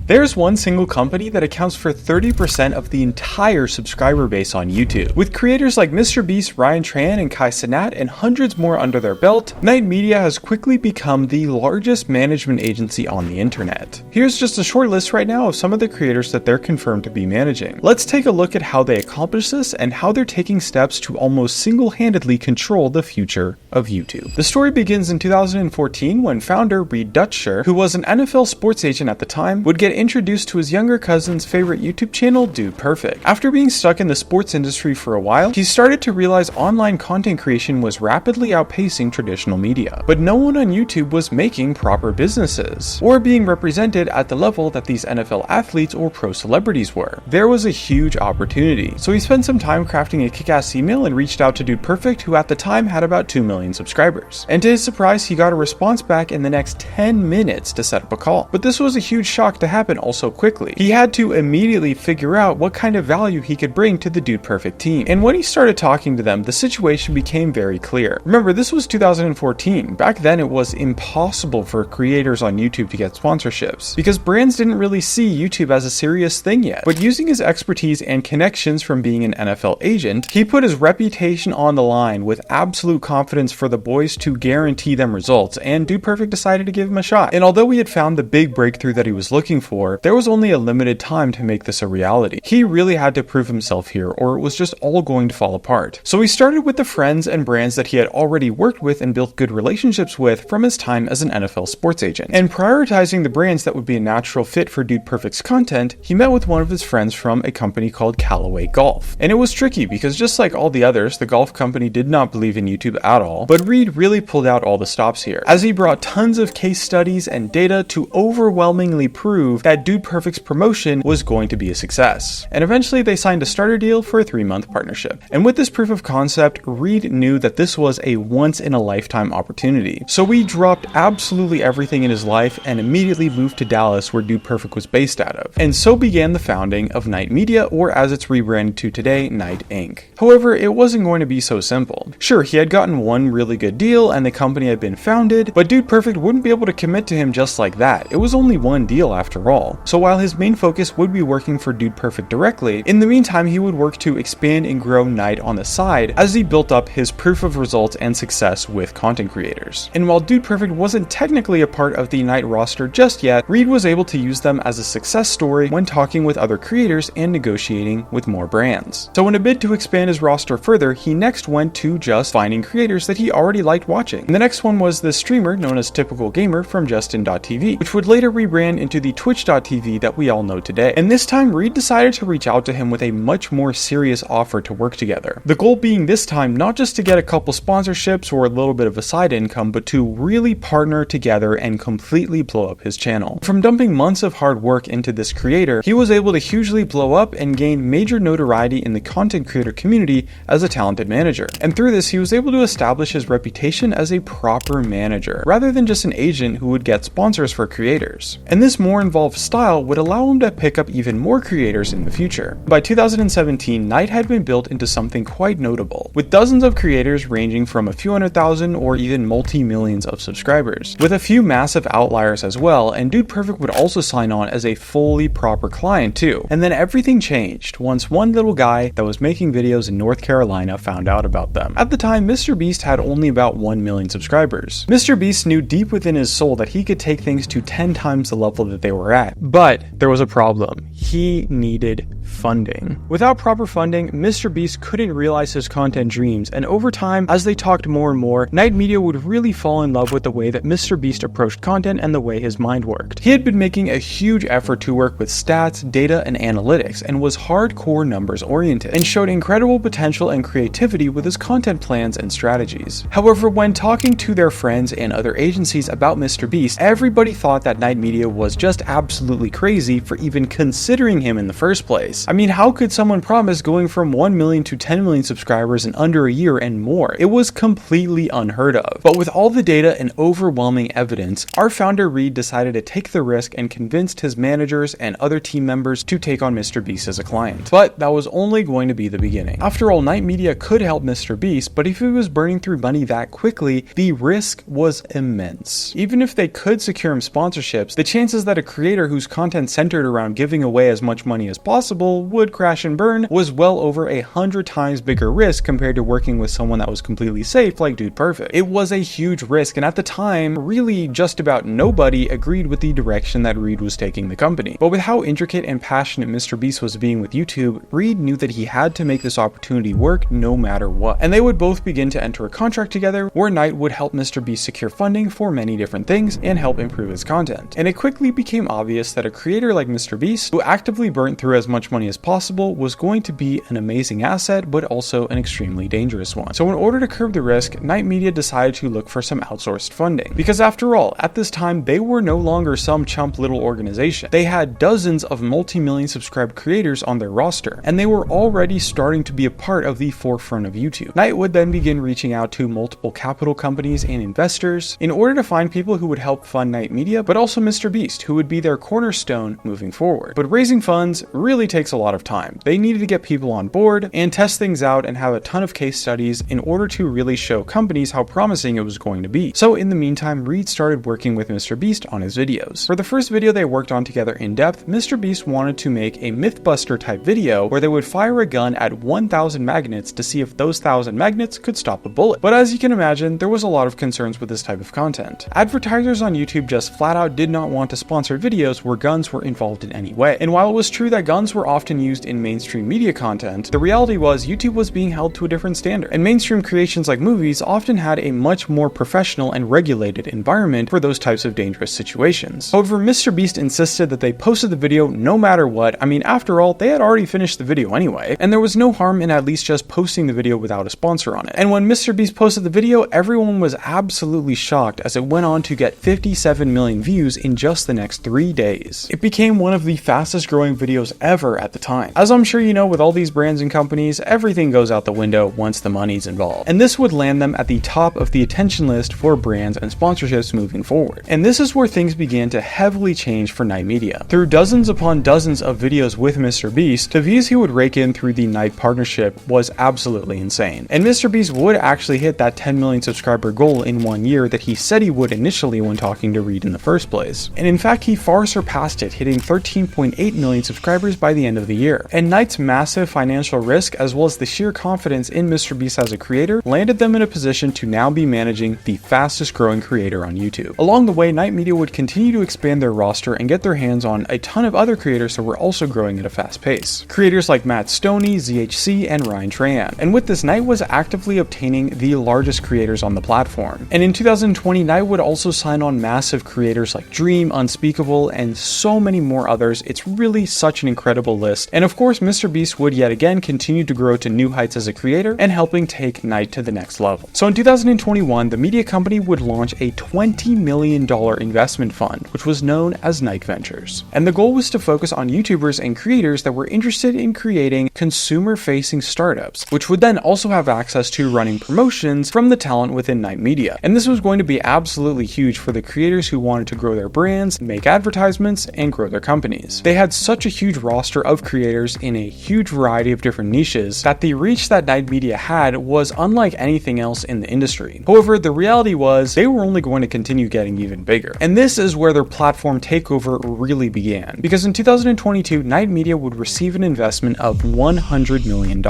There's one single company that accounts for 30% of the entire subscriber base on YouTube. With creators like MrBeast, Ryan Tran, and Kai Cenat, and hundreds more under their belt, Knight Media has quickly become the largest management agency on the internet. Here's just a short list right now of some of the creators that they're confirmed to be managing. Let's take a look at how they accomplish this and how they're taking steps to almost single-handedly control the future of YouTube. The story begins in 2014 when founder Reed Dutcher, who was an NFL sports agent at the time, would get introduced to his younger cousin's favorite YouTube channel, Dude Perfect. After being stuck in the sports industry for a while, he started to realize online content creation was rapidly outpacing traditional media. But no one on YouTube was making proper businesses, or being represented at the level that these NFL athletes or pro celebrities were. There was a huge opportunity, so he spent some time crafting a kick-ass email and reached out to Dude Perfect, who at the time had about 2 million subscribers. And to his surprise, he got a response back in the next 10 minutes to set up a call. But this was a huge shock to happen also quickly. He had to immediately figure out what kind of value he could bring to the Dude Perfect team. And when he started talking to them, the situation became very clear. Remember, this was 2014. Back then, it was impossible for creators on YouTube to get sponsorships because brands didn't really see YouTube as a serious thing yet. But using his expertise and connections from being an NFL agent, he put his reputation on the line with absolute confidence for the boys to guarantee them results, and Dude Perfect decided to give him a shot. And although he had found the big breakthrough that he was looking for, there was only a limited time to make this a reality. He really had to prove himself here, or it was just all going to fall apart. So he started with the friends and brands that he had already worked with and built good relationships with from his time as an NFL sports agent. And prioritizing the brands that would be a natural fit for Dude Perfect's content, he met with one of his friends from a company called Callaway Golf. And it was tricky because just like all the others, the golf company did not believe in YouTube at all, but Reed really pulled out all the stops here, as he brought tons of case studies and data to overwhelmingly prove that Dude Perfect's promotion was going to be a success. And eventually they signed a starter deal for a 3-month partnership. And with this proof of concept, Reed knew that this was a once-in-a-lifetime opportunity. So he dropped absolutely everything in his life and immediately moved to Dallas, where Dude Perfect was based out of. And so began the founding of Knight Media, or as it's rebranded to today, Knight Inc. However, it wasn't going to be so simple. Sure, he had gotten one really good deal and the company had been founded, but Dude Perfect wouldn't be able to commit to him just like that. It was only one deal after all. So while his main focus would be working for Dude Perfect directly, in the meantime he would work to expand and grow Knight on the side as he built up his proof of results and success with content creators. And while Dude Perfect wasn't technically a part of the Knight roster just yet, Reed was able to use them as a success story when talking with other creators and negotiating with more brands. So in a bid to expand his roster further, he next went to just finding creators that he already liked watching. And the next one was the streamer known as Typical Gamer from Justin.tv, which would later rebrand into the Twitch.tv that we all know today. And this time Reed decided to reach out to him with a much more serious offer to work together. The goal being this time not just to get a couple sponsorships or a little bit of a side income, but to really partner together and completely blow up his channel. From dumping months of hard work into this creator, he was able to hugely blow up and gain major notoriety in the content creator community as a talented manager. And through this, he was able to establish his reputation as a proper manager, rather than just an agent who would get sponsors for creators. And this more involved style would allow him to pick up even more creators in the future. By 2017, Knight had been built into something quite notable, with dozens of creators ranging from a few 100,000 or even multi-millions of subscribers, with a few massive outliers as well, and Dude Perfect would also sign on as a fully proper client too. And then everything changed once one little guy that was making videos in North Carolina found out about them. At the time, MrBeast had only about 1 million subscribers. MrBeast knew deep within his soul that he could take things to 10 times the level that they were at, but there was a problem. He needed funding. Without proper funding, MrBeast couldn't realize his content dreams, and over time, as they talked more and more, Knight Media would really fall in love with the way that MrBeast approached content and the way his mind worked. He had been making a huge effort to work with stats, data, and analytics, and was hardcore numbers oriented, and showed incredible potential and creativity with his content plans and strategies. However, when talking to their friends and other agencies about MrBeast, everybody thought that Knight Media was just absolutely crazy for even considering him in the first place. ridiculous. I mean, how could someone promise going from 1 million to 10 million subscribers in under a year and more? It was completely unheard of. But with all the data and overwhelming evidence, our founder Reed decided to take the risk and convinced his managers and other team members to take on MrBeast as a client. But that was only going to be the beginning. After all, Knight Media could help MrBeast, but if he was burning through money that quickly, the risk was immense. Even if they could secure him sponsorships, the chances that a creator whose content centered around giving away as much money as possible would crash and burn was well over 100 times bigger risk compared to working with someone that was completely safe like Dude Perfect. It was a huge risk, and at the time, really just about nobody agreed with the direction that Reed was taking the company. But with how intricate and passionate MrBeast was being with YouTube, Reed knew that he had to make this opportunity work no matter what. And they would both begin to enter a contract together where Knight would help MrBeast secure funding for many different things and help improve his content. And it quickly became obvious that a creator like MrBeast, who actively burnt through as much money as possible, was going to be an amazing asset, but also an extremely dangerous one. So in order to curb the risk, Knight Media decided to look for some outsourced funding. Because after all, at this time, they were no longer some chump little organization. They had dozens of multi-million subscribed creators on their roster, and they were already starting to be a part of the forefront of YouTube. Knight would then begin reaching out to multiple capital companies and investors in order to find people who would help fund Knight Media, but also MrBeast, who would be their cornerstone moving forward. But raising funds really takes a lot of time. They needed to get people on board and test things out and have a ton of case studies in order to really show companies how promising it was going to be. So in the meantime, Reed started working with MrBeast on his videos. For the first video they worked on together in depth, MrBeast wanted to make a Mythbuster type video where they would fire a gun at 1,000 magnets to see if those 1,000 magnets could stop a bullet. But as you can imagine, there was a lot of concerns with this type of content. Advertisers on YouTube just flat out did not want to sponsor videos where guns were involved in any way. And while it was true that guns were often used in mainstream media content, the reality was YouTube was being held to a different standard. And mainstream creations like movies often had a much more professional and regulated environment for those types of dangerous situations. However, MrBeast insisted that they posted the video no matter what. I mean, after all, they had already finished the video anyway, and there was no harm in at least just posting the video without a sponsor on it. And when MrBeast posted the video, everyone was absolutely shocked as it went on to get 57 million views in just the next 3 days. It became one of the fastest growing videos ever at the time. As I'm sure you know, with all these brands and companies, everything goes out the window once the money's involved. And this would land them at the top of the attention list for brands and sponsorships moving forward. And this is where things began to heavily change for Knight Media. Through dozens upon dozens of videos with MrBeast, the views he would rake in through the Knight partnership was absolutely insane. And MrBeast would actually hit that 10 million subscriber goal in 1 year that he said he would initially when talking to Reed in the first place. And in fact, he far surpassed it, hitting 13.8 million subscribers by the end of the year. And Knight's massive financial risk, as well as the sheer confidence in MrBeast as a creator, landed them in a position to now be managing the fastest growing creator on YouTube. Along the way, Knight Media would continue to expand their roster and get their hands on a ton of other creators that were also growing at a fast pace. Creators like Matt Stoney, ZHC, and Ryan Tran. And with this, Knight was actively obtaining the largest creators on the platform. And in 2020, Knight would also sign on massive creators like Dream, Unspeakable, and so many more others. It's really such an incredible list. And of course, MrBeast would yet again continue to grow to new heights as a creator and helping take Knight to the next level. So in 2021, the media company would launch a $20 million investment fund, which was known as Knight Ventures. And the goal was to focus on YouTubers and creators that were interested in creating consumer-facing startups, which would then also have access to running promotions from the talent within Knight Media. And this was going to be absolutely huge for the creators who wanted to grow their brands, make advertisements, and grow their companies. They had such a huge roster of creators in a huge variety of different niches that the reach that Knight Media had was unlike anything else in the industry. However, the reality was they were only going to continue getting even bigger. And this is where their platform takeover really began. Because in 2022, Knight Media would receive an investment of $100 million.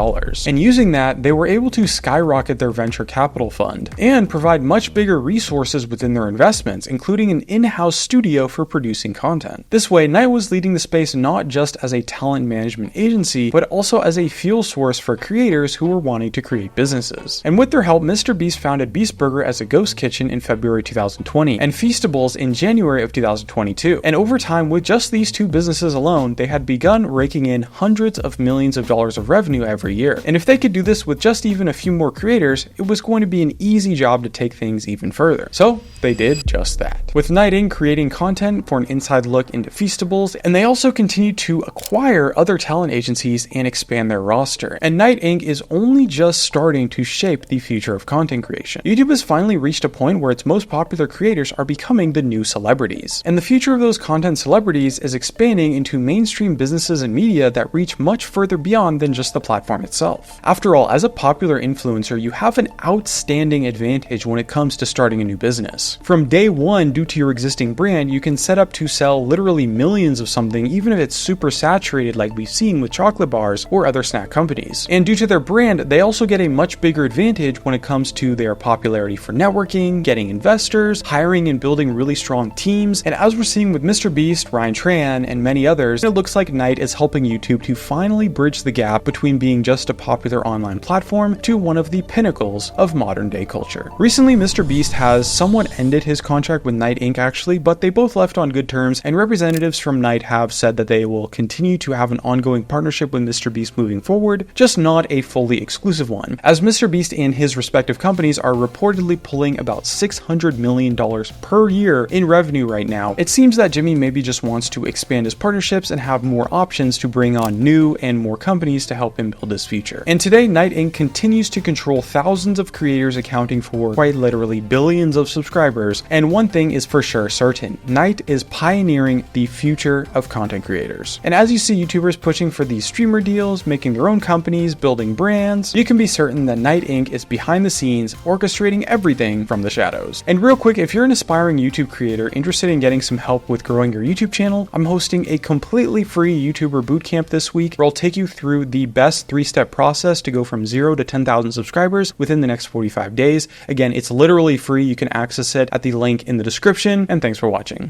And using that, they were able to skyrocket their venture capital fund and provide much bigger resources within their investments, including an in-house studio for producing content. This way, Knight was leading the space not just as a talent management agency, but also as a fuel source for creators who were wanting to create businesses. And with their help, MrBeast founded Beast Burger as a ghost kitchen in February 2020 and Feastables in January of 2022. And over time, with just these two businesses alone, they had begun raking in hundreds of millions of dollars of revenue every year. And if they could do this with just even a few more creators, it was going to be an easy job to take things even further. So they did just that. With Knight Inc. creating content for an inside look into Feastables, and they also continued to acquire acquire other talent agencies and expand their roster. And Night Inc. is only just starting to shape the future of content creation. YouTube has finally reached a point where its most popular creators are becoming the new celebrities. And the future of those content celebrities is expanding into mainstream businesses and media that reach much further beyond than just the platform itself. After all, as a popular influencer, you have an outstanding advantage when it comes to starting a new business. From day one, due to your existing brand, you can set up to sell literally millions of something, even if it's super saturated like we've seen with chocolate bars or other snack companies. And due to their brand, they also get a much bigger advantage when it comes to their popularity for networking, getting investors, hiring and building really strong teams. And as we're seeing with MrBeast, Ryan Tran, and many others, it looks like Night is helping YouTube to finally bridge the gap between being just a popular online platform to one of the pinnacles of modern day culture. Recently, MrBeast has somewhat ended his contract with Night Inc. actually, but they both left on good terms, and representatives from Night have said that they will continue to have an ongoing partnership with MrBeast moving forward, just not a fully exclusive one, as MrBeast and his respective companies are reportedly pulling about $600 million per year in revenue right now. It seems that Jimmy maybe just wants to expand his partnerships and have more options to bring on new and more companies to help him build his future. And today, Night Inc. continues to control thousands of creators, accounting for quite literally billions of subscribers. And one thing is for sure certain: Night is pioneering the future of content creators. And as you see YouTubers pushing for these streamer deals, making their own companies, building brands, you can be certain that Night Inc. is behind the scenes, orchestrating everything from the shadows. And real quick, if you're an aspiring YouTube creator interested in getting some help with growing your YouTube channel, I'm hosting a completely free YouTuber bootcamp this week where I'll take you through the best 3-step process to go from 0 to 10,000 subscribers within the next 45 days. Again, it's literally free. You can access it at the link in the description, and thanks for watching.